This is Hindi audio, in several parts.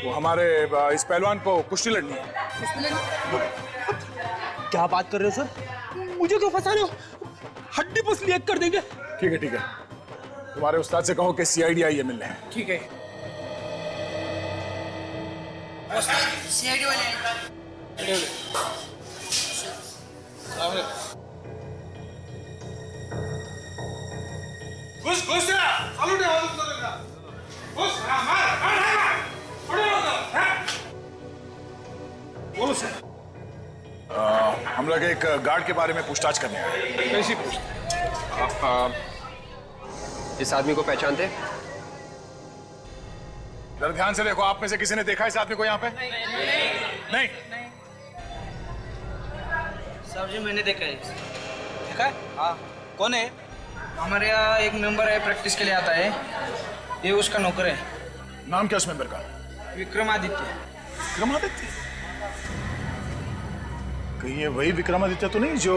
वो हमारे इस पहलवान को कुश्ती लड़नी है। क्या बात कर रहे हो सर? मुझे क्यों फंसा रहे हो? हड्डी पसली एक कर देंगे। ठीक है ठीक है, तुम्हारे उस्ताद से कहो कि सीआईडी आई है मिलने। ठीक है। सीआईडी वाले आए। बोलो सर। हम लोग एक गार्ड के बारे में पूछताछ करने आए हैं। कैसी पूछताछ? आप इस आदमी को पहचानते? जरा ध्यान से देखो, आप में से किसी ने देखा इस आदमी को यहाँ पे? नहीं। साहब जी मैंने देखा है। देखा है? हाँ। कौन है? हमारे यहाँ एक मेंबर है, प्रैक्टिस के लिए आता है। ये उसका नौकर है। नाम क्या उस मेंबर का? विक्रमादित्य। विक्रमादित्य? कहीं ये वही विक्रमादित्य तो नहीं जो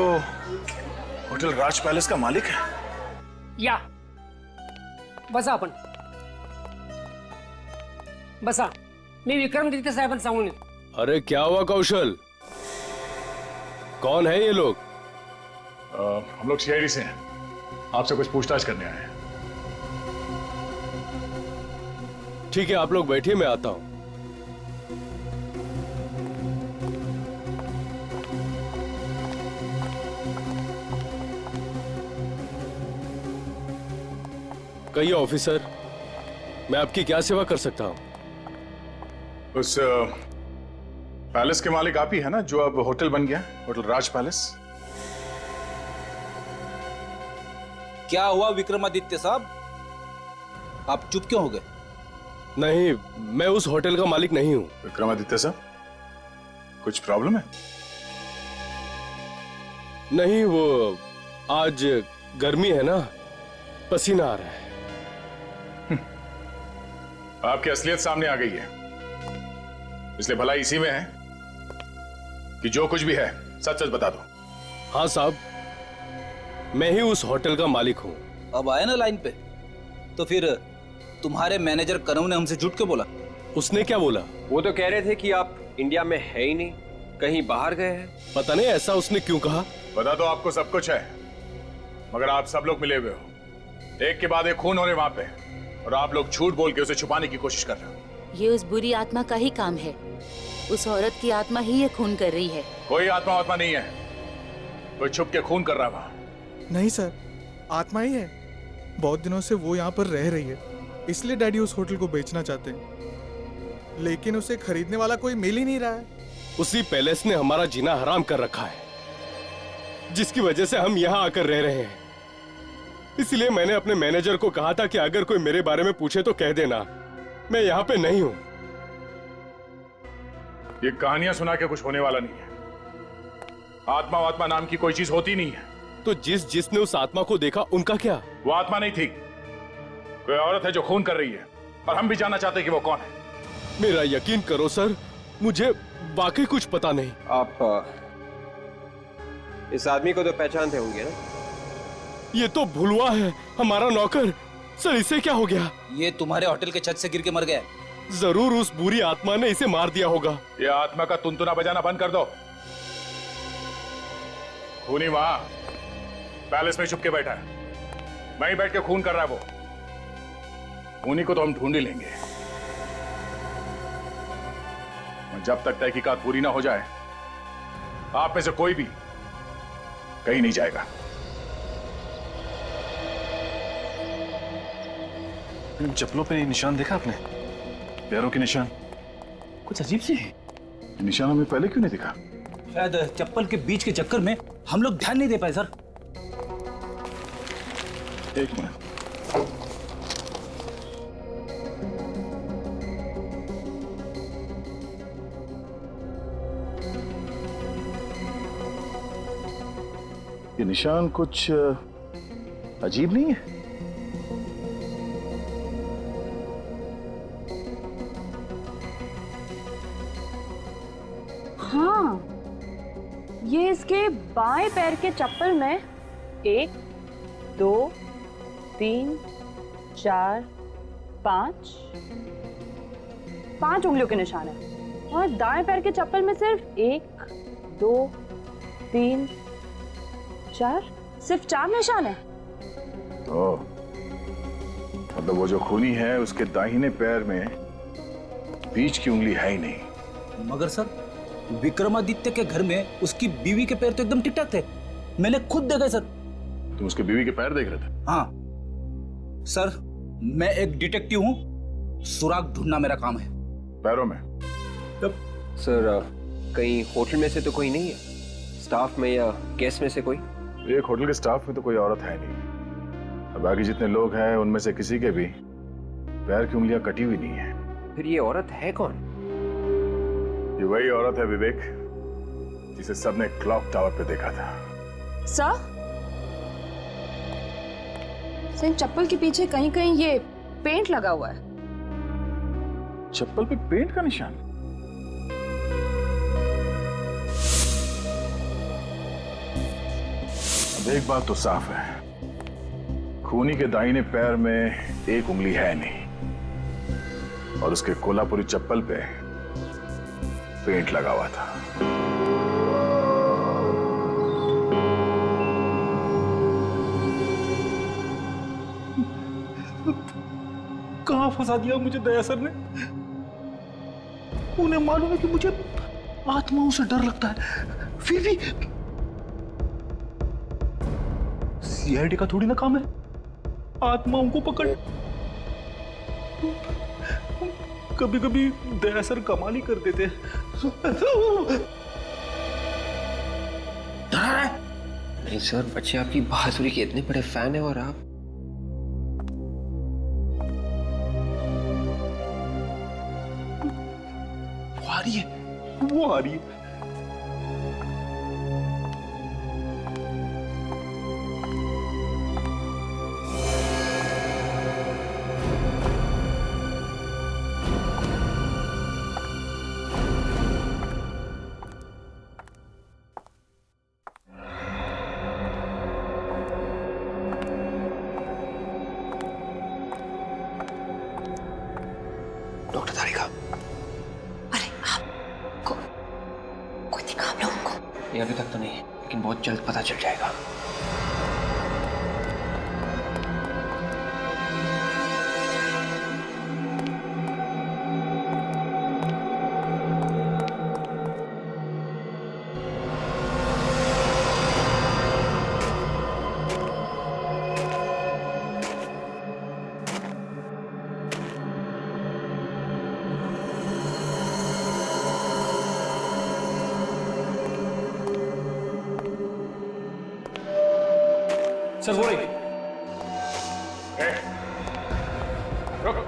होटल राज पैलेस का मालिक है? या बसा आपण बसा, मी विक्रमादित्य साहेबांना सांगून येतो। अरे क्या हुआ कौशल, कौन है ये लोग? हम लोग सीआईडी से हैं, आपसे कुछ पूछताछ करने आए हैं। ठीक है, आप लोग बैठिए, मैं आता हूं। कहिए ऑफिसर, मैं आपकी क्या सेवा कर सकता हूं? उस पैलेस के मालिक आप ही है ना, जो अब होटल बन गया, होटल राज पैलेस? क्या हुआ विक्रमादित्य साहब, आप चुप क्यों हो गए? नहीं, मैं उस होटल का मालिक नहीं हूं। विक्रमादित्य साहब, कुछ प्रॉब्लम है? नहीं, वो आज गर्मी है ना, पसीना आ रहा है। आपकी असलियत सामने आ गई है, इसलिए भलाई इसी में है कि जो कुछ भी है सच सच बता दो। हाँ साहब, मैं ही उस होटल का मालिक हूँ। अब आए ना लाइन पे, तो फिर तुम्हारे मैनेजर कनव ने हमसे झूठ क्यों बोला? उसने क्या बोला? वो तो कह रहे थे कि आप इंडिया में है ही नहीं, कहीं बाहर गए हैं। पता नहीं ऐसा उसने क्यों कहा। पता तो आपको सब कुछ है, मगर आप सब लोग मिले हुए हो, एक के बाद एक खून हो रहे वहां पे, और आप लोग झूठ बोल के उसे छुपाने की कोशिश कर रहे हो। ये उस बुरी आत्मा का ही काम है, उस औरत की आत्मा ही ये खून कर रही है। कोई आत्मा नहीं है, कोई छुप के खून कर रहा है वहां। नहीं सर, आत्मा ही है। बहुत दिनों से वो यहाँ पर रह रही है, इसलिए डैडी उस होटल को बेचना चाहते हैं, लेकिन उसे खरीदने वाला कोई मिल ही नहीं रहा है। उसी पैलेस ने हमारा जीना हराम कर रखा है, जिसकी वजह से हम यहाँ आकर रह रहे हैं। इसलिए मैंने अपने मैनेजर को कहा था कि अगर कोई मेरे बारे में पूछे तो कह देना मैं यहाँ पे नहीं हूँ। ये कहानियां सुना के कुछ होने वाला नहीं है। आत्मा नाम की कोई चीज होती नहीं है। तो जिसने उस आत्मा को देखा उनका क्या? वो आत्मा नहीं थी, कोई औरत है जो खून कर रही है, और हम भी जानना चाहते हैं कि वो कौन है। मेरा यकीन करो सर, मुझे वाकई कुछ पता नहीं। आप इस आदमी को तो पहचानते होंगे ना? ये तो भुलवा है, हमारा नौकर। सर इसे क्या हो गया? ये तुम्हारे होटल के छत से गिर के मर गया। जरूर उस बुरी आत्मा ने इसे मार दिया होगा। ये आत्मा का तुनतुना बजाना बंद कर दो। खूनी वहां पैलेस में छुप के बैठा है, वहीं बैठ के खून कर रहा है वो। खूनी को तो हम ढूंढ ही लेंगे, और जब तक तहकीकात पूरी ना हो जाए आप में से कोई भी कहीं नहीं जाएगा। इन चप्पलों पे निशान देखा आपने? पैरों के निशान कुछ अजीब से है। निशान हमें पहले क्यों नहीं दिखा? शायद चप्पल के बीच के चक्कर में हम लोग ध्यान नहीं दे पाए सर। एक मिनट, ये निशान कुछ अजीब नहीं है? हाँ, ये इसके बाएं पैर के चप्पल में 1 2 3 4 5 5 उंगलियों के निशान है और दाएं पैर के चप्पल में सिर्फ 1, 2, 3, 4, सिर्फ 4 निशान है। तो मतलब वो जो खूनी है उसके दाहिने पैर में बीच की उंगली है ही नहीं। मगर सर, विक्रमादित्य के घर में उसकी बीवी के पैर तो एकदम ठीक ठाक थे, मैंने खुद देखा सर। तुम उसके बीवी के पैर देख रहे थे? हाँ सर, मैं एक डिटेक्टिव हूँ, सुराग ढूंढना मेरा काम है। पैरों में? सर कहीं होटल में से तो कोई नहीं है, स्टाफ में या गेस्ट में से कोई? एक होटल के स्टाफ में तो कोई औरत है नहीं, और बाकी जितने लोग हैं उनमें से किसी के भी पैर की उंगलियां कटी हुई नहीं है। फिर ये औरत है कौन? ये वही औरत है विवेक, जिसे सबने क्लॉक टावर पे देखा था। सर, इन चप्पल के पीछे कहीं कहीं ये पेंट लगा हुआ है। चप्पल पे पेंट का निशान? अब एक बात तो साफ है, खूनी के दाहिने पैर में एक उंगली है नहीं और उसके कोल्हापुरी चप्पल पे पेंट लगा हुआ था। कहां फंसा दिया मुझे दया सर ने? उन्हें मालूम है कि मुझे आत्माओं से डर लगता है, फिर भी सीआईडी का थोड़ी ना काम है आत्माओं को पकड़। कभी कभी दया सर कमाल ही कर देते। नहीं सर, बच्चे आपकी बहादुरी के इतने बड़े फैन है और आप वो आ रही है। डॉक्टर तारिका, ये अभी तक तो नहीं, लेकिन बहुत जल्द पता चल जाएगा। सर वो रही। रुको।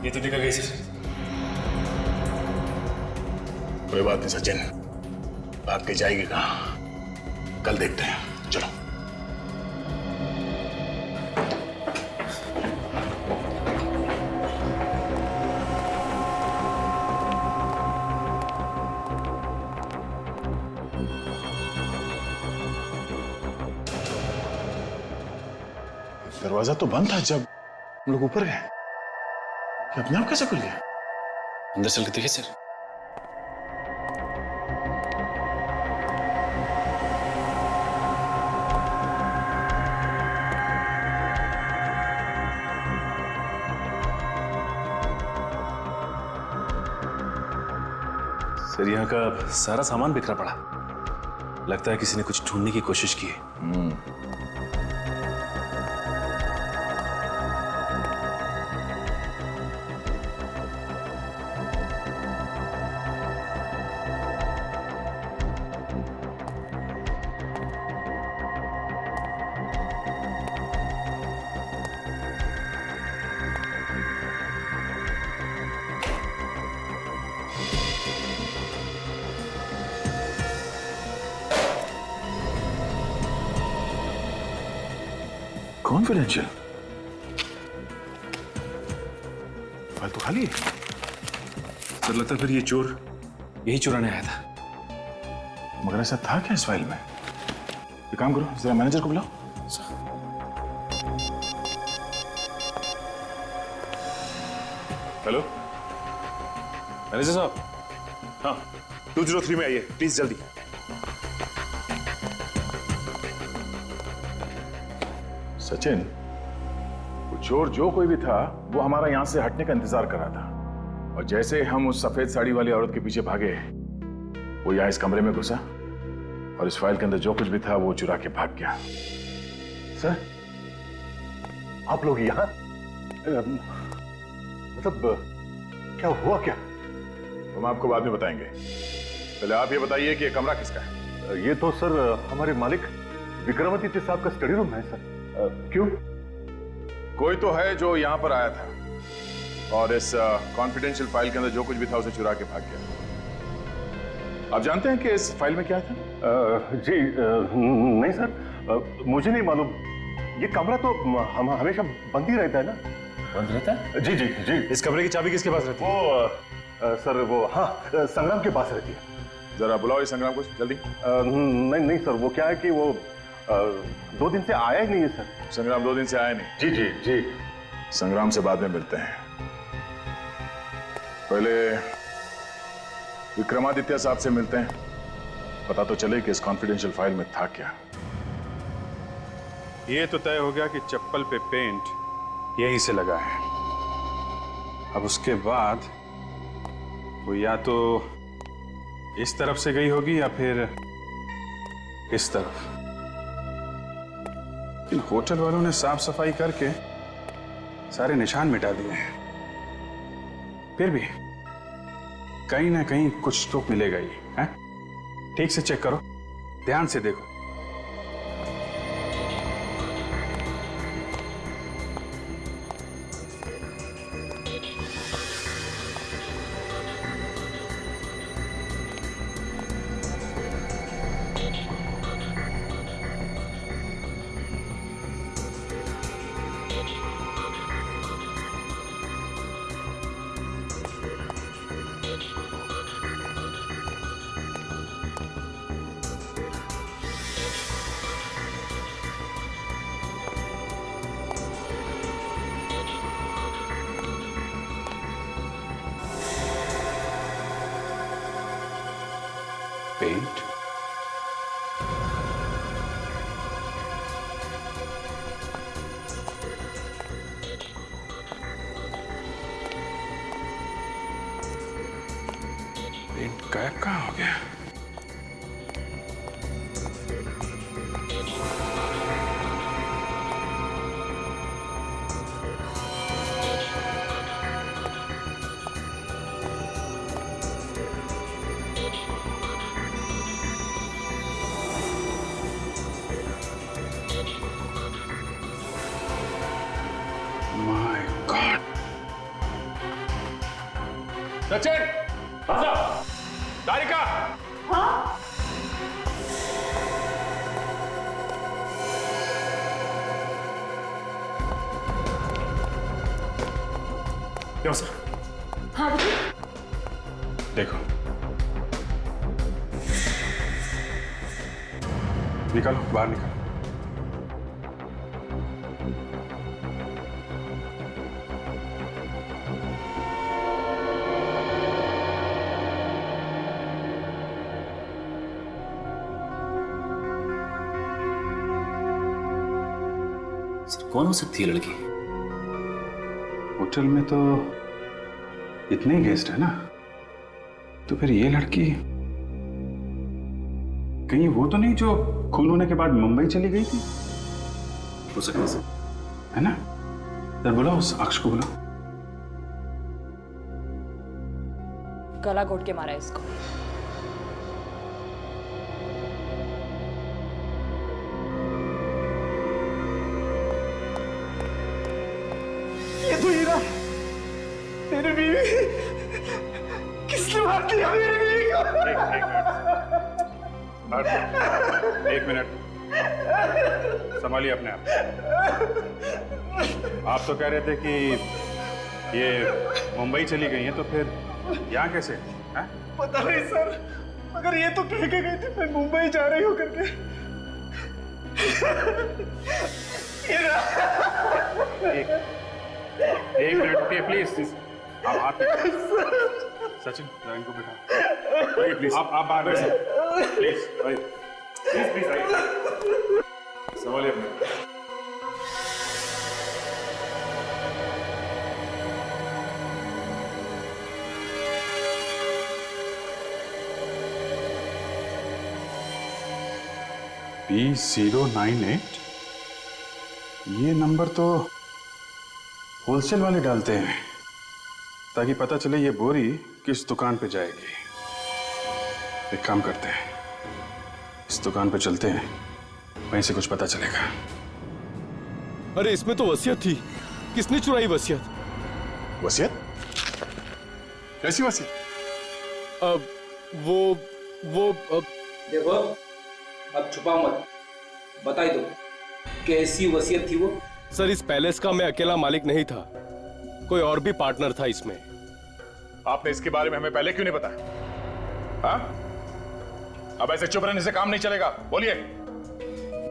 ये तो निकल गई सर। कोई बात नहीं सचिन, भाग के जाएगी कहाँ? कल देखते हैं, चलो। दरवाजा तो बंद था जब हम लोग ऊपर गए, ये अपने आप कैसे खुल गया? अंदर चल के देखिए सर। सर, यहाँ का सारा सामान बिखरा पड़ा, लगता है किसी ने कुछ ढूंढने की कोशिश की है। कॉन्फिडेंशियल फाइल तो खाली है। सर लगता है फिर ये चोर यही चुराने आया था। मगर ऐसा था क्या इस फाइल में? एक काम करो, जरा मैनेजर को बुलाओ। हेलो मैनेजर साहब, हाँ 203 में आइए प्लीज जल्दी। सचिन, वो चोर जो कोई भी था वो हमारा यहां से हटने का इंतजार कर रहा था, और जैसे हम उस सफेद साड़ी वाली औरत के पीछे भागे, वो यहाँ इस कमरे में घुसा और इस फाइल के अंदर जो कुछ भी था वो चुरा के भाग गया। सर, आप लोग यहाँ मतलब क्या हुआ क्या? हम आपको बाद में बताएंगे, पहले आप ये बताइए कि ये कमरा किसका है? ये तो सर हमारे मालिक विक्रमादित्य साहब का स्टडी रूम है सर। क्यों? कोई तो है जो यहाँ पर आया था और इस कॉन्फिडेंशियल फाइल के अंदर जो कुछ भी था उसे चुरा के भाग गया। आप जानते हैं कि इस फाइल में क्या था? जी नहीं सर, मुझे नहीं मालूम। ये कमरा तो हम हमेशा बंद ही रहता है ना। बंद रहता है? जी जी जी। इस कमरे की चाबी किसके पास रहती है? वो सर वो हाँ संग्राम के पास रहती है। जरा बुलाओ इस संग्राम को जल्दी। नहीं नहीं सर, वो क्या है कि वो 2 दिन से आया ही नहीं है सर। संग्राम 2 दिन से आया नहीं? जी जी जी। संग्राम से बाद में मिलते हैं, पहले विक्रमादित्य साहब से मिलते हैं, पता तो चले कि इस कॉन्फिडेंशियल फाइल में था क्या। ये तो तय हो गया कि चप्पल पे पेंट यहीं से लगा है। अब उसके बाद वो या तो इस तरफ से गई होगी या फिर इस तरफ। इन होटल वालों ने साफ सफाई करके सारे निशान मिटा दिए हैं, फिर भी कहीं ना कहीं कुछ तो मिलेगा ही है। ठीक से चेक करो, ध्यान से देखो। पेंट, पेंट गायब कहाँ हो गया? My God! सचिन, तारिका, क्यों सर? हाँ देखो, निकालो, बाहर निकालो। कौन हो सकती है लड़की? होटल में तो इतने ही गेस्ट है ना, तो फिर ये लड़की कहीं वो तो नहीं जो खून होने के बाद मुंबई चली गई थी? हो सकता है ना? सर बुलाओ उस अक्ष को, बुलाओ। गला घोट के मारा है इसको। ये तो हीरा, मेरी बीवी, किसने मार दिया मेरी बीवी को? एक मिनट, संभालिए अपने आप। आप तो कह रहे थे कि ये मुंबई चली गई हैं, तो फिर यहाँ कैसे हैं? पता नहीं सर, मगर ये तो कह के गई थी मैं मुंबई जा रही हूँ करके। एक मिनट रुकिए प्लीज। आप सचिन जरा इनको बिठा। आइए प्लीज, आप बाहर बैठिए प्लीज। आइए प्लीज प्लीज आइए, संभालिए अपने। P098, ये नंबर तो होलसेल वाले डालते हैं ताकि पता चले ये बोरी किस दुकान पे जाएगी। एक काम करते हैं, इस दुकान पे चलते हैं, वहीं से कुछ पता चलेगा। अरे इसमें तो वसीयत थी, किसने चुराई वसीयत? वसीयत? कैसी वसीयत? देखो, अब छुपा मत, बता ही दो कैसी वसीयत थी वो। सर इस पैलेस का मैं अकेला मालिक नहीं था, कोई और भी पार्टनर था इसमें। आपने इसके बारे में हमें पहले क्यों नहीं बताया? हाँ? अब ऐसे चुप रहने से काम नहीं चलेगा, बोलिए।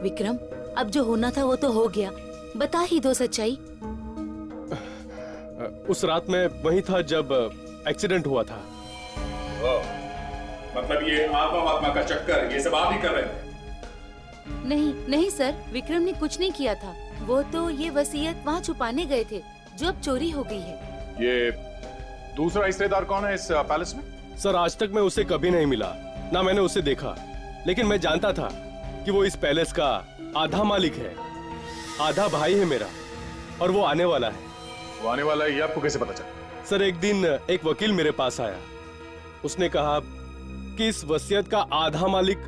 विक्रम, अब जो होना था वो तो हो गया, बता ही दो सच्चाई। उस रात में वही था जब एक्सीडेंट हुआ था। मतलब ये आत्मा का चक्कर ये सब आप ही कर रहे थे? नहीं नहीं सर, विक्रम ने कुछ नहीं किया था। वो तो ये वसीयत वहाँ छुपाने गए थे जो अब चोरी हो गई है। ये दूसरा हिस्सेदार कौन है इस पैलेस में? सर आज तक मैं उसे कभी नहीं मिला, ना मैंने उसे देखा, लेकिन मैं जानता था कि वो इस पैलेस का आधा मालिक है, आधा भाई है मेरा, और वो आने वाला है। वो आने वाला है ये आपको कैसे पता चला? सर एक दिन एक वकील मेरे पास आया, उसने कहा कि इस वसीयत का आधा मालिक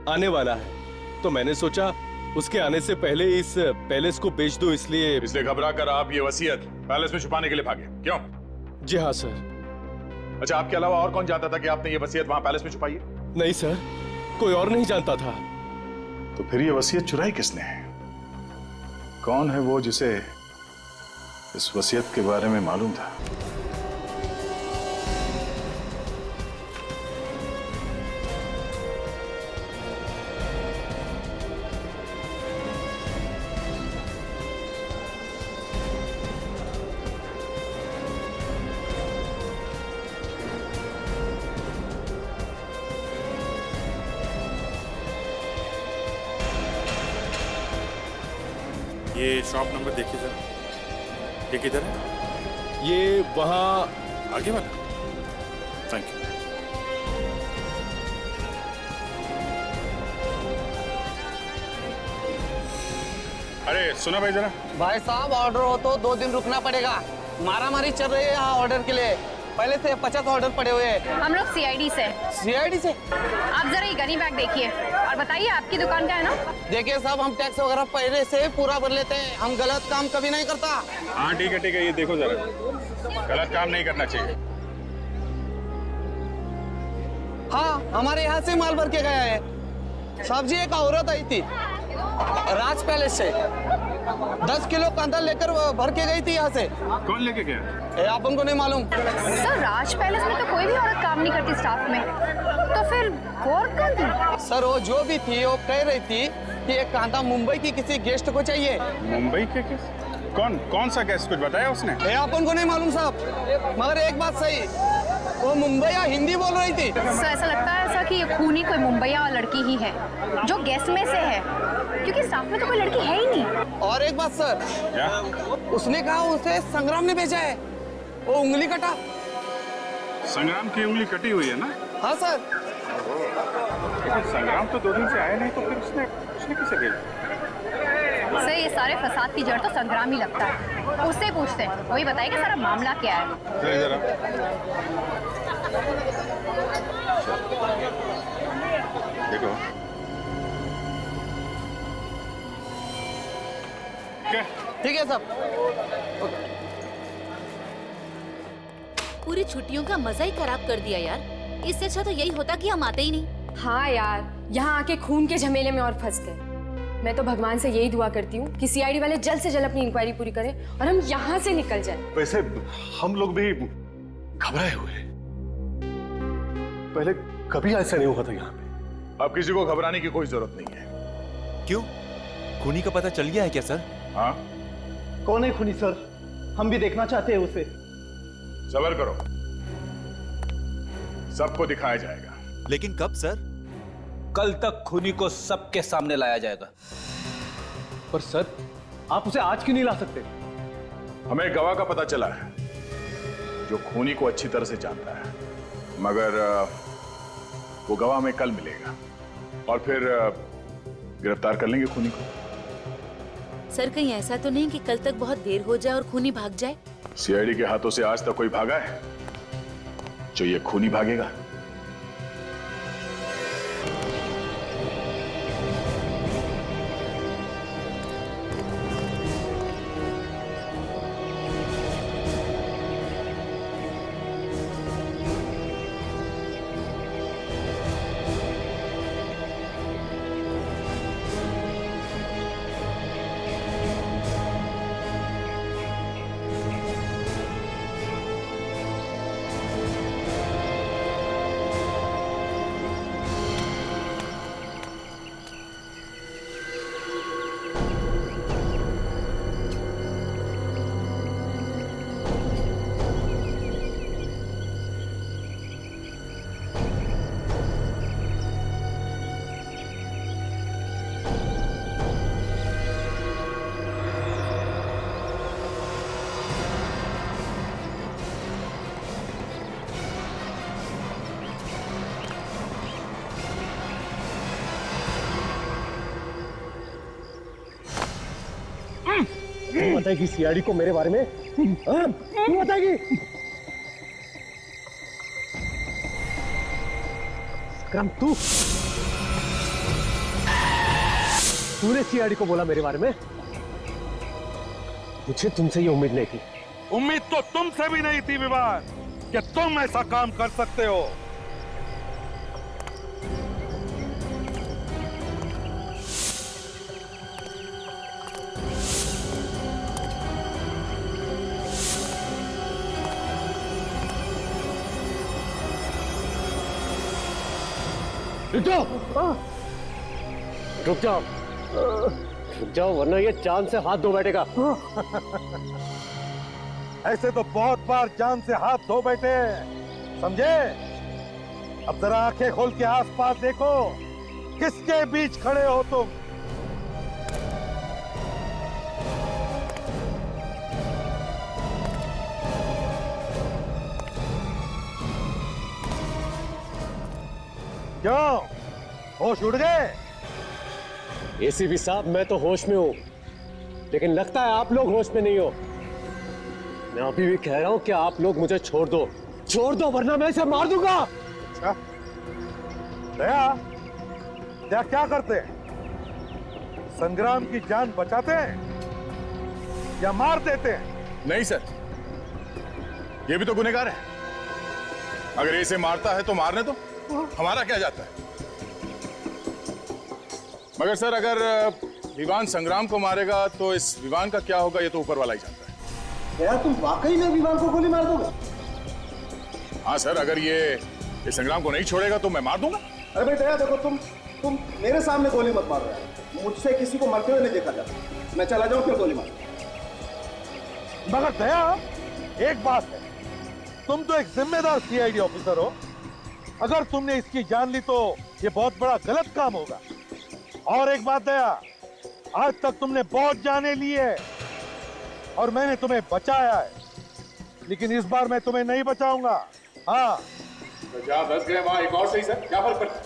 आने वाला है, तो मैंने सोचा उसके आने से पहले इस पैलेस को बेच दो, इसलिए घबरा कर आप ये वसीयत पैलेस में छुपाने के लिए भागे, क्यों? जी हाँ सर। अच्छा, आपके अलावा और कौन जानता था कि आपने ये वसीयत वहां पैलेस में छुपाई है? नहीं सर, कोई और नहीं जानता था। तो फिर ये वसीयत चुराई किसने है? कौन है वो जिसे इस वसीयत के बारे में मालूम था? ये शॉप नंबर देखिए जरा, ये किधर है? ये वहाँ आगे वाला। Thank you. अरे सुना भाई जरा। भाई साहब, ऑर्डर हो तो 2 दिन रुकना पड़ेगा। मारामारी चल रही है यहाँ ऑर्डर के लिए, पहले से 50 ऑर्डर पड़े हुए हैं। हम लोग सीआईडी से। सीआईडी से? आप जरा ये गनी बैग देखिए और बताइए आपकी दुकान का है ना? देखिए साहब, हम टैक्स वगैरह पहले से पूरा भर लेते हैं, हम गलत काम कभी नहीं करता। हाँ ठीक है, ये देखो जरा, गलत काम नहीं करना चाहिए। हाँ, हमारे यहाँ से माल भर के गया है। साहब जी, एक औरत आई थी राज पैलेस से, 10 किलो कांदा लेकर भर के गई थी यहाँ से। कौन लेके गया? आप उनको नहीं मालूम? सर, राज पैलेस में तो कोई भी औरत काम नहीं करती स्टाफ में, तो फिर वो औरत कौन थी? सर वो जो भी थी वो कह रही थी कि ये कांदा मुंबई की किसी गेस्ट को चाहिए। मुंबई के किस? कौन सा गेस्ट? कुछ बताया उसने? आप उनको नहीं मालूम साहब, मगर एक बात सही, वो मुंबई या हिंदी बोल रही थी। सर ऐसा लगता है ऐसा कि ये खूनी कोई मुंबईया लड़की ही है जो गेस्ट में से है, क्योंकि स्टाफ में तो कोई लड़की है ही नहीं। और एक बात सर, क्या? उसने कहा उसे संग्राम ने भेजा है, वो उंगली कटा। संग्राम की उंगली कटी हुई है ना? हाँ सर। लेकिन संग्राम तो 2 दिन से आया नहीं, तो फिर उसने किसे भेजा? सर ये सारे फसाद की जड़ तो संग्राम ही लगता है, उससे पूछते हैं, वही बताएगा सारा मामला क्या है। जरा देखो क्या? ठीक है साहब। पूरी छुट्टियों का मजा ही खराब कर दिया यार। इससे अच्छा तो यही होता कि हम आते ही नहीं। हाँ यार, यहाँ आके खून के झमेले में और फंस गए। मैं तो भगवान से यही दुआ करती हूँ कि सीआईडी वाले जल्द से जल्द अपनी इंक्वायरी पूरी करें और हम यहाँ से निकल जाएं। वैसे हम लोग भी घबराए हुए हैं। पहले कभी ऐसा नहीं हुआ था यहाँ पे। अब किसी को घबराने की कोई जरूरत नहीं है। क्यों? खूनी का पता चल गया है क्या सर? हाँ, कौन है खूनी सर? हम भी देखना चाहते हैं उसे। सब्र करो, सबको दिखाया जाएगा। लेकिन कब सर? कल तक खूनी को सबके सामने लाया जाएगा। पर सर, आप उसे आज क्यों नहीं ला सकते? हमें एक गवाह का पता चला है जो खूनी को अच्छी तरह से जानता है, मगर वो गवाह हमें कल मिलेगा और फिर गिरफ्तार कर लेंगे खूनी को। सर कहीं ऐसा तो नहीं कि कल तक बहुत देर हो जाए और खूनी भाग जाए? सीआईडी के हाथों से आज तक कोई भागा है जो ये खूनी भागेगा? बताएगी सीआईडी को मेरे बारे में? तू बताएगी? तूने सीआईडी को बोला मेरे बारे में? मुझे तुमसे ये उम्मीद नहीं थी। उम्मीद तो तुमसे भी नहीं थी विवान कि तुम ऐसा काम कर सकते हो। रुक जाओ, रुक जाओ, रुक जाओ, वरना ये जान से हाथ धो बैठेगा। ऐसे तो बहुत बार जान से हाथ धो बैठे, समझे? अब जरा आंखें खोल के आसपास देखो, किसके बीच खड़े हो तुम? क्यों, होश उड़ गए? एसीपी साहब, मैं तो होश में हूं, लेकिन लगता है आप लोग होश में नहीं हो। मैं अभी भी कह रहा हूं कि आप लोग मुझे छोड़ दो, वरना मैं इसे मार दूंगा। अच्छा, दया क्या करते हैं? संग्राम की जान बचाते हैं या मार देते हैं? नहीं सर, ये भी तो गुनहगार है। अगर इसे मारता है तो मारने दो, हमारा क्या जाता है? मगर सर, अगर विवान संग्राम को मारेगा तो इस विवान का क्या होगा, ये तो ऊपर वाला ही जानता है। यार तुम वाकई में विवान को गोली मार दोगे? हाँ सर, अगर ये संग्राम को नहीं छोड़ेगा तो मैं मार दूंगा। अरे भाई दया, देखो तुम मेरे सामने गोली मत मार रहे हो। मुझसे किसी को मरते हुए नहीं देखा जाता। मैं चला जाऊं फिर गोली मार। मगर दया, एक बात है, तुम तो एक जिम्मेदार सीआईडी ऑफिसर हो। अगर तुमने इसकी जान ली तो ये बहुत बड़ा गलत काम होगा। और एक बात दया, आज तक तुमने बहुत जाने ली है और मैंने तुम्हें बचाया है, लेकिन इस बार मैं तुम्हें नहीं बचाऊंगा। हाँ, तो जहाँ 10 गए वहां एक और सही सर, क्या फर्क पड़ता है?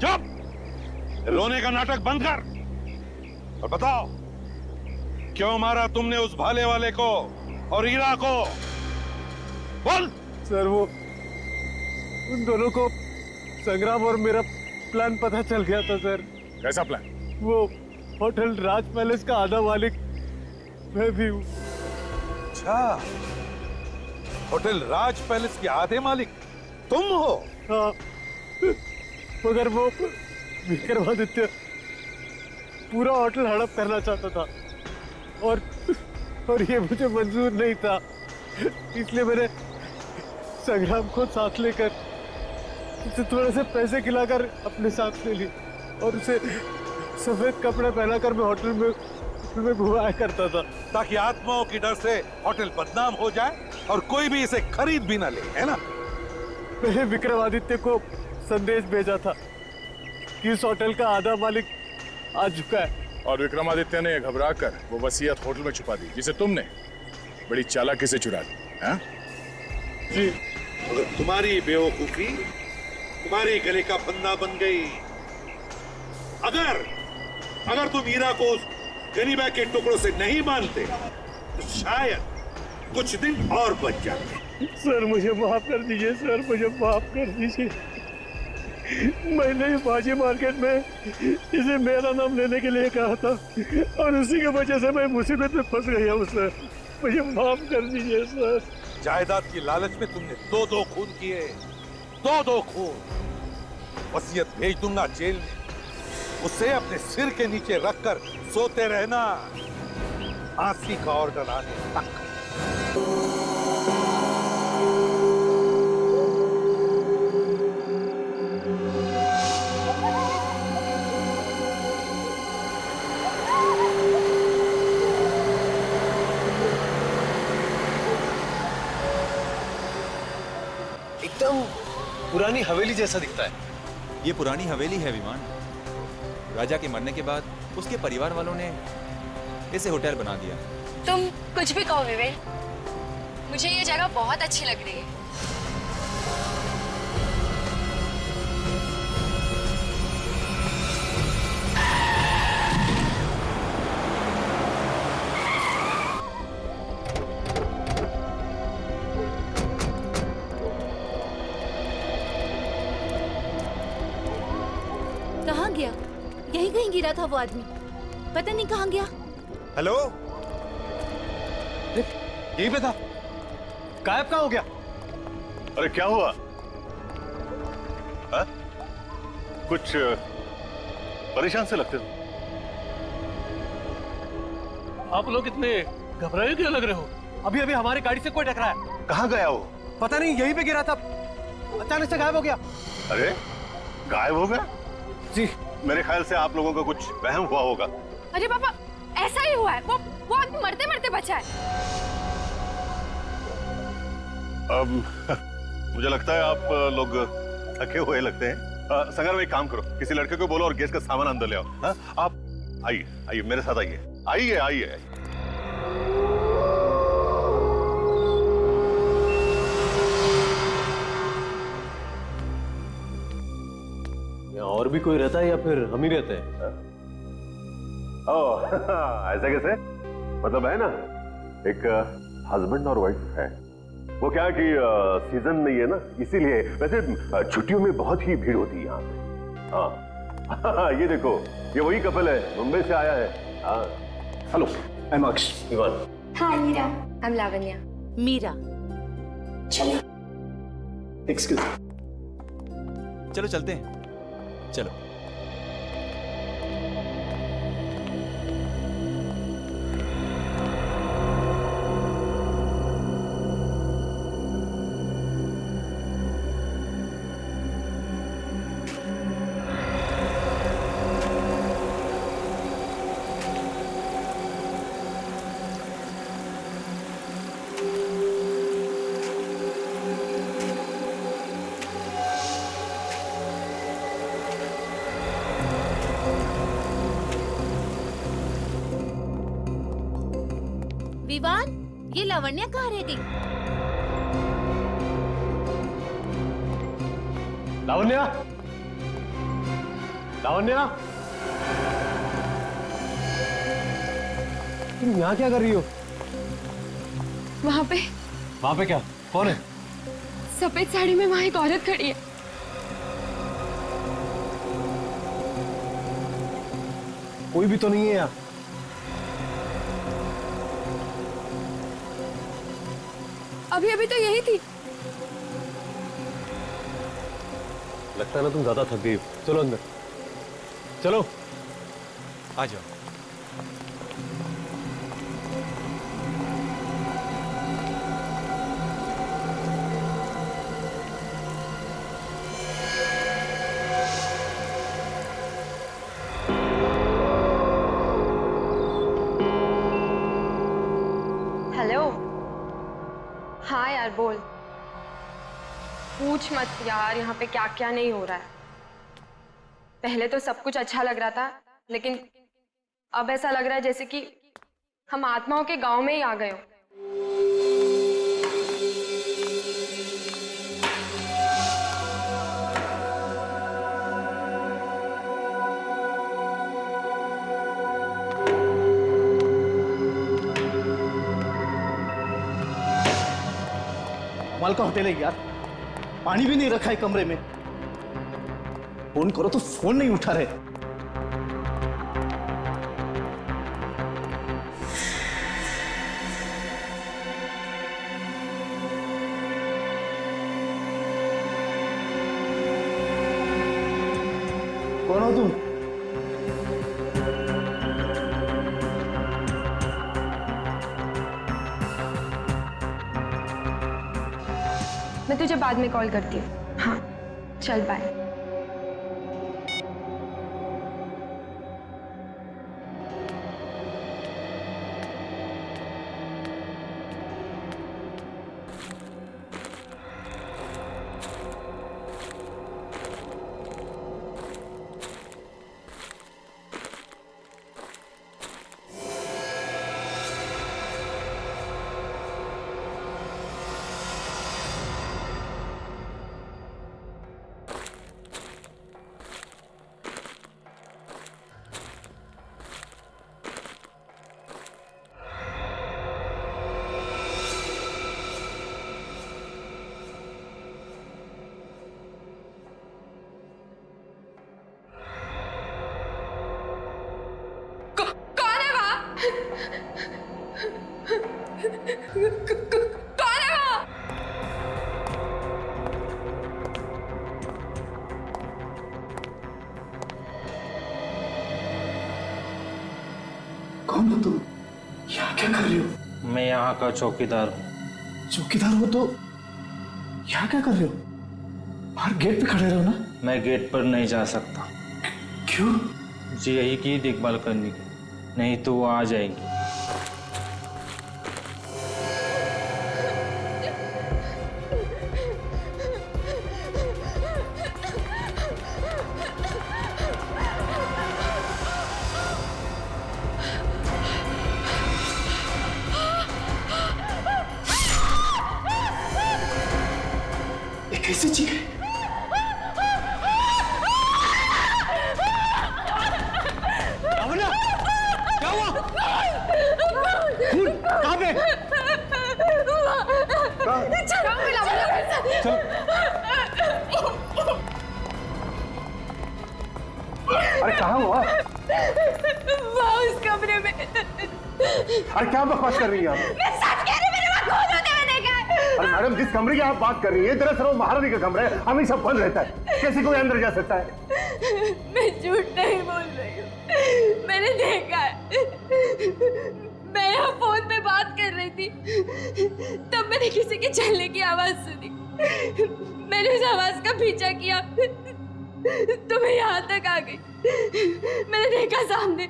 चुप! रोने का नाटक बंद कर और बताओ, क्यों मारा तुमने उस भाले वाले को और हीरा को? बोल। सर वो उन दोनों को संग्राम और मेरा प्लान पता चल गया था सर। कैसा प्लान? वो होटल राज पैलेस का आधा मालिक मैं भी हूँ। अच्छा, होटल राज पैलेस के आधे मालिक तुम हो? हाँ, मगर वो विक्रमादित्य पूरा होटल हड़प करना चाहता था और ये मुझे मंजूर नहीं था, इसलिए मैंने संग्राम को साथ लेकर उसे थोड़े से पैसे खिलाकर अपने साथ ले ली और उसे सफेद कपड़े पहनाकर मैं होटल में घुमाया करता था, ताकि आत्माओं की डर से होटल बदनाम हो जाए और कोई भी इसे खरीद भी ना ले, है ना? मैंने विक्रमादित्य को संदेश भेजा था कि इस होटल का आधा मालिक आ चुका है, और विक्रमादित्य ने घबराकर वो वसीयत होटल में छुपा दी, जिसे तुमने बड़ी चालाकी से चुरा ली। हाँ? जी। अगर तुम्हारी बेवकूफी तुम्हारे गले का फंदा बन गई, अगर तुम हीरा को उस गनीबा के टुकड़ों से नहीं मानते तो शायद कुछ दिन और बच जाते। सर मुझे माफ कर दीजिए, सर मुझे माफ कर दीजिए। मैंने बाजी मार्केट में इसे मेरा नाम लेने के लिए कहा था और उसी की वजह से मैं मुसीबत में फंस गया हूँ सर, मुझे माफ कर दीजिए सर। जायदाद की लालच में तुमने दो खून किए, दो खून। वसीयत भेज दूंगा जेल में, उसे अपने सिर के नीचे रखकर सोते रहना, फांसी का ऑर्डर आने तक। एकदम पुरानी हवेली जैसा दिखता है। ये पुरानी हवेली है विमान। राजा के मरने के बाद उसके परिवार वालों ने इसे होटल बना दिया। तुम कुछ भी कहो विवेक, मुझे ये जगह बहुत अच्छी लग रही है। कहाँ गया? यहीं कहीं गिरा था वो आदमी, पता नहीं कहाँ गया। हेलो, यहीं पे था, गायब कहाँ हो गया? अरे क्या हुआ? हा? कुछ परेशान से लगते हो। आप लोग इतने घबराए क्यों लग रहे हो? अभी अभी हमारी गाड़ी से कोई टकराया। कहाँ गया वो? पता नहीं, यहीं पे गिरा था, अचानक से गायब हो गया। अरे गायब हो गया? जी। मेरे ख्याल से आप लोगों का कुछ वहम हुआ होगा। अरे पापा, ऐसा ही हुआ है, वो आदमी मरते मरते बचा है। मुझे लगता है आप लोग थके हुए लगते हैं। संगर, एक काम करो, किसी लड़के को बोलो और गैस का सामान अंदर ले आओ। हाँ? आप आइए मेरे साथ आइए। आइए। और भी कोई रहता है या फिर हम ही रहते हैं? ओह, ऐसा कैसे? मतलब है ना, एक हस्बैंड और वाइफ है। वो क्या है कि सीजन नहीं है ना, इसीलिए। वैसे छुट्टियों में बहुत ही भीड़ होती है यहाँ पे। हाँ ये देखो, ये वही कपल है, मुंबई से आया है। हाँ। Hello, I am Aksh, Ivan. Hi Meera, I am Lavanya. Meera. चलो। एक्सक्यूज। चलो चलते हैं, चलो। विवान, ये लावण्या कहाँ रह गई? लावण्या, लावण्या, तुम यहाँ क्या कर रही हो? वहाँ पे क्या? कौन है? सफेद साड़ी में वहाँ एक औरत खड़ी है। कोई भी तो नहीं है यहाँ। अभी अभी तो यही थी। लगता है ना तुम ज्यादा थक गई हो। चलो अंदर, चलो। आ जाओ। हेलो। हाँ यार बोल। पूछ मत यार, यहाँ पे क्या क्या नहीं हो रहा है। पहले तो सब कुछ अच्छा लग रहा था, लेकिन अब ऐसा लग रहा है जैसे कि हम आत्माओं के गांव में ही आ गए हो। कमाल का होटल है यार, पानी भी नहीं रखा है कमरे में। फोन करो तो फोन नहीं उठा रहे। कौन हो तुम? मैं तुझे बाद में कॉल करती हूँ। हाँ चल बाय। कौन है वो? कौन हो तुम? यहाँ क्या कर रही हो? मैं यहाँ का चौकीदार हूँ। चौकीदार हो तो यहाँ क्या कर रहे हो? बाहर गेट पे खड़े रहो ना। मैं गेट पर नहीं जा सकता। क्यों? जी यही की देखभाल करने की, नहीं तो वो आ जाएगी। कैसे चीखे? क्या हुआ? कहाँ पे? अरे कहाँ हुआ? उस कमरे में। अरे क्या बकवास कर रही हैं आप? मैं सच कह रही हूँ, मेरे वहाँ खून होते हुए देखा है। अरे मैडम, जिस कमरे की आप बात कर रही हैं दरअसल वो महारानी का कमरा है, हमेशा बंद रहता है, कैसे कोई अंदर जा सकता है? मैं झूठ नहीं बोल रही हूँ, मैंने देखा है। मैं यहाँ फोन पे बात कर रही थी, तब मैंने किसी के चलने की आवाज सुनी। मैंने उस आवाज का पीछा किया तो मैं यहाँ तक आ गई। मैंने देखा सामने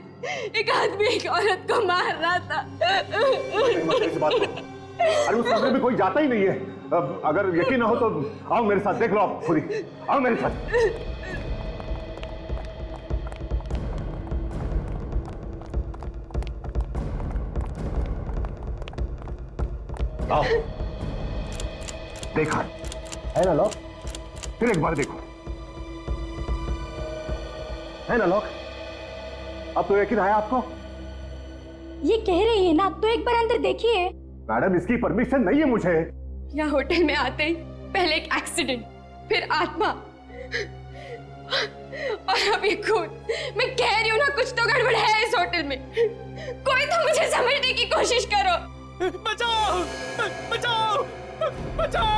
एक आदमी एक औरत को मार रहा था। अरे उस कमरे में कोई जाता ही नहीं है। अगर यकीन ना हो तो आओ मेरे साथ, देख लो आप खुद ही। आओ मेरे साथ। आओ। देखा है ना? लो फिर एक बार देखो। है ना लॉक? अब तो यकीन आया आपको? ये कह रही है ना, तो एक बार अंदर देखिए। मैडम इसकी परमिशन नहीं है मुझे। यहाँ होटल में आते ही पहले एक एक्सीडेंट, फिर आत्मा और अभी खून। मैं कह रही हूँ ना, कुछ तो गड़बड़ है इस होटल में। कोई तो मुझे समझने की कोशिश करो। बचाओ बचाओ बचाओ।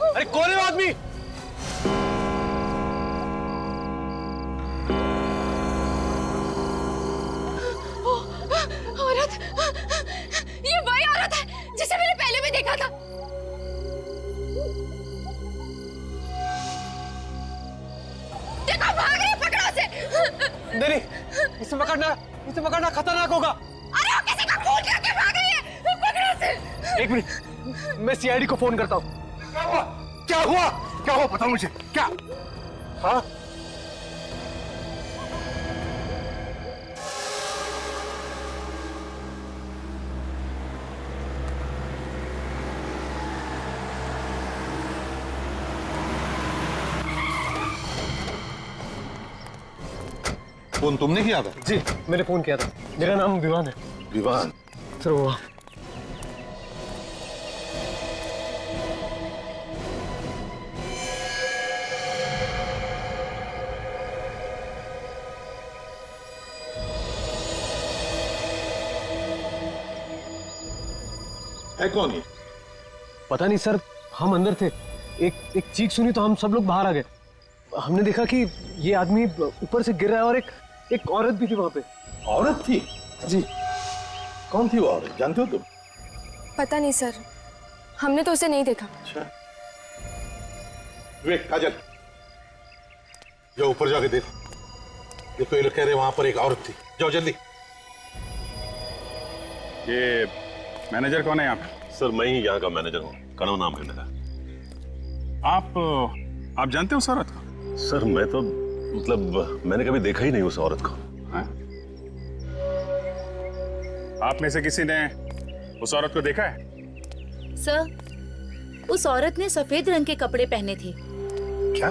अरे कौन है वो आदमी? औरत, ये वही औरत है जिसे मैंने पहले भी देखा था। देखो भाग रही है, पकड़ो उसे। नहीं, इसे पकड़ना खतरनाक होगा। अरे वो किसी का खून करके भाग रही है, पकड़ो उसे। एक मिनट, मैं सीआईडी को फोन करता हूँ। क्या हुआ बताओ मुझे, क्या? हाँ? फोन तुमने किया था? जी, मैंने फोन किया था। मेरा नाम विवान है। विवान? सर वो है कौन ये? पता नहीं सर, हम अंदर थे, एक चीख सुनी तो हम सब लोग बाहर आ गए। हमने देखा कि ये आदमी ऊपर से गिर रहा है और एक औरत भी थी वहां पे। औरत थी? जी। कौन थी वो औरत, जानते हो तुम? पता नहीं सर, हमने तो उसे नहीं देखा। अच्छा, वे काजल, जाओ ऊपर जाके देखो। ये लोग कह रहे वहां पर एक औरत थी। जाओ जल्दी। ये मैनेजर कौन है यहाँ पे? सर मैं ही यहाँ का मैनेजर हूँ, कनव नाम है मेरा। आप जानते हो उस औरत को? सर मैं तो मतलब मैंने कभी देखा ही नहीं उस औरत को। हाँ? आप में से किसी ने उस औरत को देखा है? सर, उस औरत ने सफेद रंग के कपड़े पहने थे। क्या?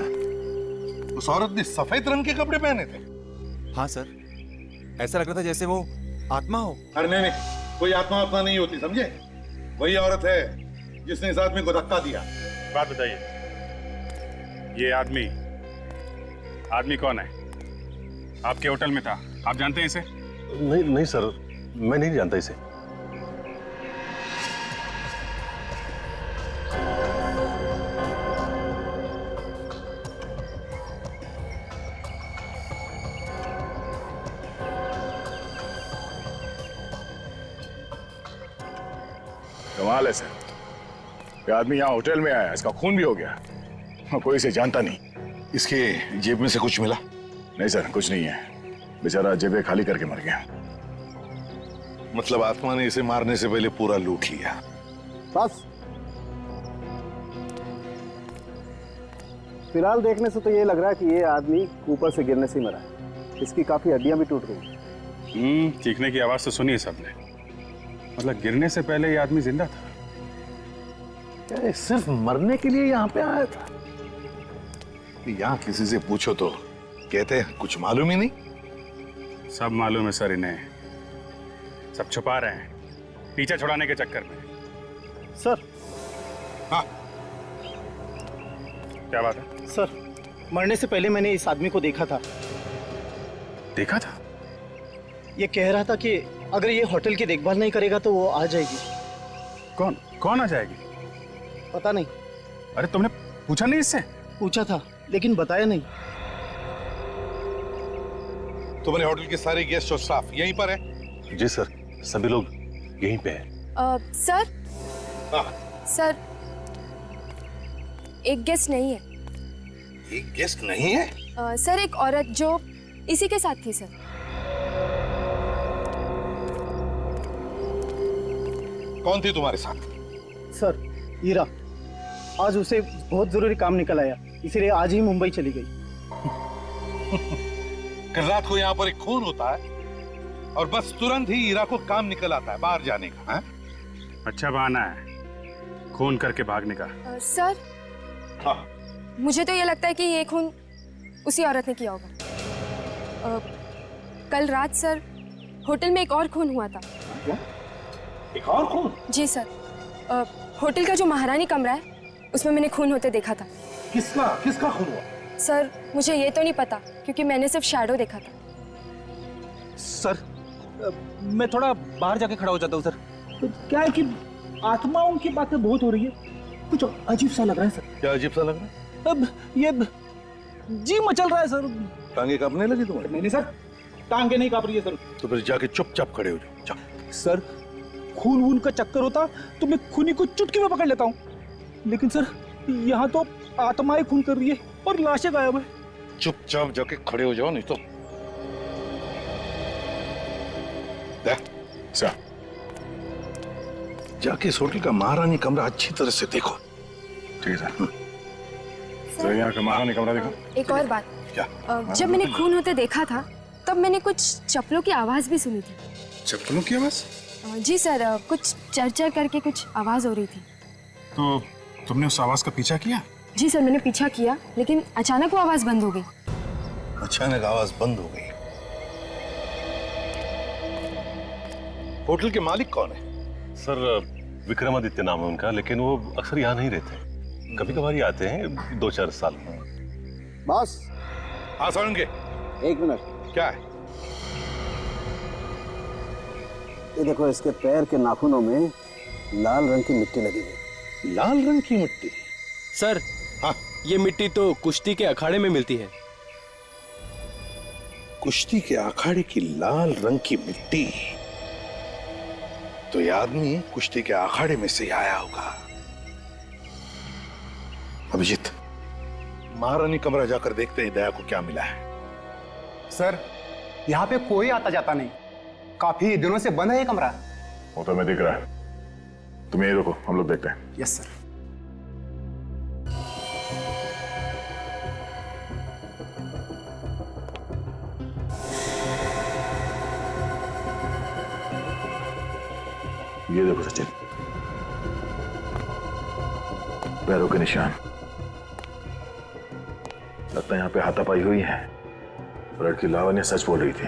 उस औरत ने सफेद रंग के कपड़े पहने थे? हाँ सर, ऐसा लग रहा था जैसे वो आत्मा हो। अरे नहीं, कोई आत्मा नहीं होती, समझे? वही औरत है जिसने इस आदमी को धक्का दिया। बात बताइए, ये आदमी कौन है? आपके होटल में था, आप जानते हैं इसे? नहीं सर, मैं नहीं जानता इसे। कमाल है सर, ये आदमी यहाँ होटल में आया, इसका खून भी हो गया, कोई इसे जानता नहीं। इसके जेब में से कुछ मिला? नहीं सर, कुछ नहीं है, बेचारा जेबें खाली करके मर गया। मतलब आत्मा ने इसे मारने से पहले पूरा लूट लिया। बस फिलहाल देखने से तो ये लग रहा है कि ये आदमी ऊपर से गिरने से मरा है। इसकी काफी हड्डियां भी टूट गई। चीखने की आवाज तो सुनी है सबने, मतलब गिरने से पहले ये आदमी जिंदा था। क्या सिर्फ मरने के लिए यहाँ पे आया था? यहाँ किसी से पूछो तो कहते हैं कुछ मालूम ही नहीं। सब मालूम है सर इन्हें, सब छुपा रहे हैं पीछे छुड़ाने के चक्कर में। सर। हाँ, क्या बात है? सर, मरने से पहले मैंने इस आदमी को देखा था। देखा था? ये कह रहा था कि अगर ये होटल की देखभाल नहीं करेगा तो वो आ जाएगी। कौन आ जाएगी? पता नहीं। अरे तुमने पूछा नहीं इससे? पूछा था लेकिन बताया नहीं। तुम्हारे होटल के सारे गेस्ट और स्टाफ यहीं पर है? जी सर, सभी लोग यहीं पे हैं। सर। हाँ। सर, एक गेस्ट नहीं है। एक गेस्ट नहीं है? सर, एक औरत जो इसी के साथ थी सर। कौन थी तुम्हारे साथ? सर, हीरा। आज उसे बहुत जरूरी काम निकल आया। इसीलिए आज ही मुंबई चली गई। कल रात को यहाँ पर एक खून होता है और बस तुरंत ही ईरा को काम निकल आता है बाहर जाने का। है? अच्छा बहाना है खून करके भागने का। सर हाँ। मुझे तो ये लगता है कि ये खून उसी औरत ने किया होगा। कल रात सर होटल में एक और खून हुआ था। क्या? एक और खून? जी सर, होटल का जो महारानी कमरा है उसमें मैंने खून होते देखा था। किसका किसका खून हुआ? सर मुझे ये तो नहीं पता क्योंकि मैंने सिर्फ शैडो देखा था। सर मैं थोड़ा बाहर जाके खड़ा हो जाता हूँ सर। तो क्या है कि आत्माओं की बातें बहुत हो रही है, कुछ अजीब सा लग रहा है सर। क्या अजीब सा लग रहा है? अब ये जी मचल रहा है सर। टांगे कांपने लगी तुम्हारी? नहीं सर, टांगे नहीं कांप रही है सर। तो फिर जाके चुपचाप खड़े हो जाओ। सर खून वून का चक्कर होता तो मैं खूनी को चुटकी में पकड़ लेता हूँ, लेकिन सर यहाँ तो आत्माएं खून कर रही है और लाशें गायब है। चुपचाप जाके खड़े हो जाओ नहीं तो जाके इस होटल का महारानी कमरा अच्छी तरह से देखो। ठीक है सर, यहाँ का महारानी कमरा देखो। एक और बात, क्या? जब मैंने खून होते देखा था तब मैंने कुछ चप्पलों की आवाज भी सुनी थी। चप्पलों की आवाज? जी सर, कुछ चरचर करके कुछ आवाज हो रही थी। तो तुमने उस आवाज का पीछा किया? जी सर, मैंने पीछा किया लेकिन अचानक वो आवाज बंद हो गई। अचानक आवाज बंद हो गई। होटल के मालिक कौन है? सर विक्रमादित्य नाम है उनका, लेकिन वो अक्सर यहाँ नहीं रहते। कभी कभार ही आते हैं 2-4 साल में। बॉस। हाँ सुनेंगे। एक मिनट। क्या है? ये देखो, इसके पैर के नाखूनों में लाल रंग की मिट्टी लगी हुई। लाल रंग की मिट्टी? सर हाँ, ये मिट्टी तो कुश्ती के अखाड़े में मिलती है। कुश्ती के अखाड़े की लाल रंग की मिट्टी? तो ये आदमी कुश्ती के अखाड़े में से आया होगा। अभिजीत, महारानी कमरा जाकर देखते हैं दया को क्या मिला है। सर यहाँ पे कोई आता जाता नहीं, काफी दिनों से बंद है ये कमरा। वो तो मैं दिख रहा है, तुम यही रुको, हम लोग देखते हैं। Yes sir. ये देखो सचिन, पैरों के निशान। लगता है यहाँ पे हाथापाई हुई है। लड़की लावण्या सच बोल रही थी।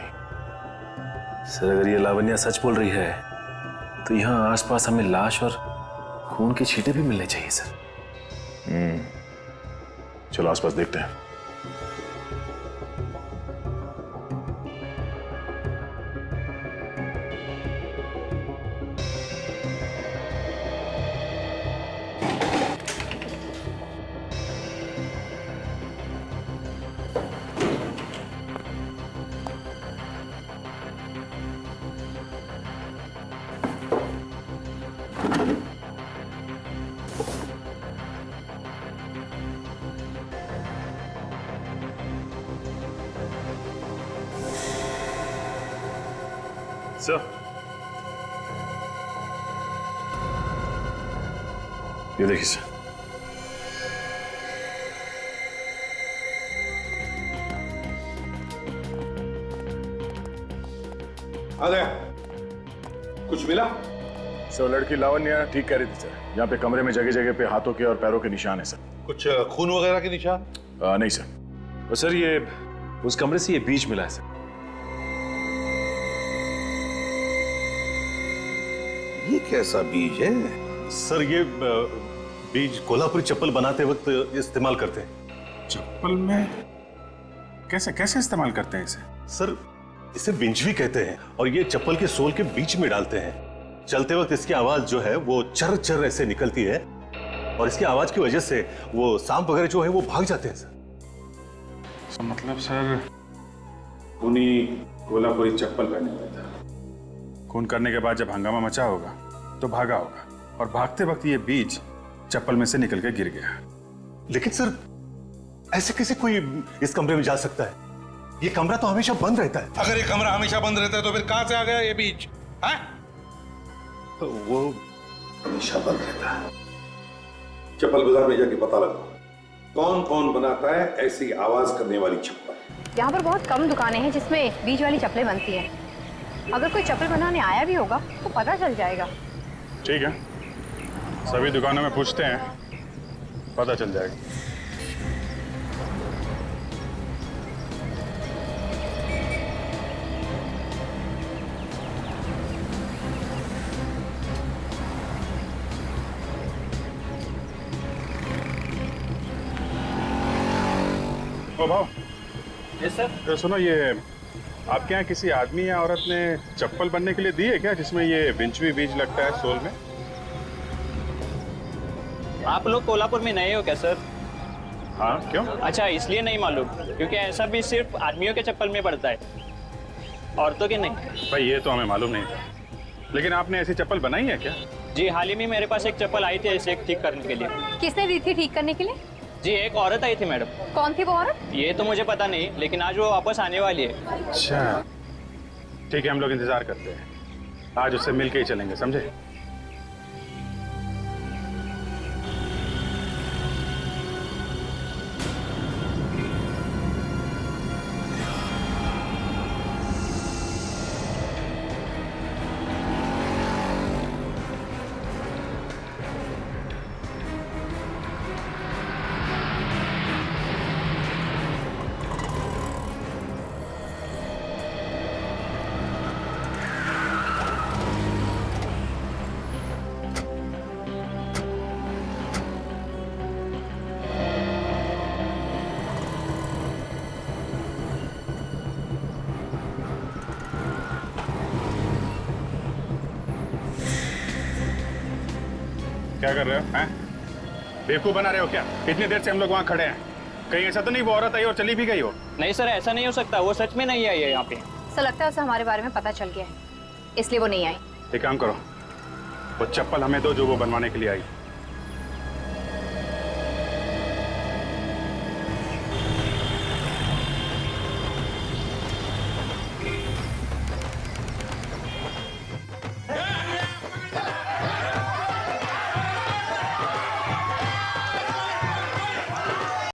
सर अगर ये लावण्या सच बोल रही है तो यहाँ आसपास हमें लाश और खून के छींटे भी मिलने चाहिए सर। चलो आसपास देखते हैं। सर ये देखिए सर, आ गया। कुछ मिला? सर लड़की लावण्या ठीक कह रही थी सर, यहाँ पे कमरे में जगह जगह पे हाथों के और पैरों के निशान है सर। कुछ खून वगैरह के निशान? नहीं सर। और सर ये उस कमरे से ये बीज मिला है सर। ये कैसा बीज है? सर ये बीज कोल्हापुरी चप्पल बनाते वक्त इस्तेमाल करते हैं। चप्पल में कैसे कैसे इस्तेमाल करते हैं इसे? सर इसे बिंज भी कहते हैं और ये चप्पल के सोल के बीच में डालते हैं। चलते वक्त इसकी आवाज जो है वो चर चर ऐसे निकलती है और इसकी आवाज की वजह से वो सांप वगैरह जो है वो भाग जाते हैं सर। मतलब सर खूनी कोल्हापुरी चप्पल पहने हुआ था। खून करने के बाद जब हंगामा मचा होगा तो भागा होगा और भागते वक्त ये बीज चप्पल में से निकल के गिर गया। लेकिन सर ऐसे कैसे कोई इस कमरे में जा सकता है? ये कमरा तो हमेशा बंद रहता है। अगर ये कमरा हमेशा बंद रहता है तो फिर कहां से आ गया ये बीज? है? वो हमेशा बंद रहता है। चप्पल बाजार में जाके पता लगाओ कौन कौन बनाता है ऐसी आवाज करने वाली चप्पल? यहाँ पर बहुत कम दुकानें हैं जिसमें बीच वाली चप्पलें बनती हैं। अगर कोई चप्पल बनाने आया भी होगा तो पता चल जाएगा। ठीक है, सभी दुकानों में पूछते हैं, पता चल जाएगा। ओ भाव। Yes sir. तो सुनो, ये आपके यहाँ किसी आदमी या औरत ने चप्पल बनने के लिए दी है क्या, जिसमें ये विंच भी बीज लगता है सोल में? आप लोग कोल्हापुर में नए हो क्या सर? हाँ, क्यों? अच्छा, इसलिए नहीं मालूम, क्योंकि ऐसा भी सिर्फ आदमियों के चप्पल में पड़ता है, औरतों के नहीं। भाई ये तो हमें मालूम नहीं था, लेकिन आपने ऐसी चप्पल बनाई है क्या? जी, हाल ही में मेरे पास एक चप्पल आई थी ऐसे ठीक करने के लिए। किसने दी थी ठीक करने के लिए? जी, एक औरत आई थी मैडम। कौन थी वो औरत? ये तो मुझे पता नहीं, लेकिन आज वो वापस आने वाली है। अच्छा, ठीक है, हम लोग इंतजार करते हैं, आज उससे मिल के ही चलेंगे, समझे? क्या कर रहे हो? हैं? बेवकूफ बना रहे हो क्या? इतनी देर से हम लोग वहाँ खड़े हैं, कहीं ऐसा तो नहीं वो औरत आई और चली भी गई हो? नहीं सर, ऐसा नहीं हो सकता, वो सच में नहीं आई है यहाँ पे। सर लगता है उसे हमारे बारे में पता चल गया है, इसलिए वो नहीं आई। एक काम करो, वो चप्पल हमें दो जो वो बनवाने के लिए आई।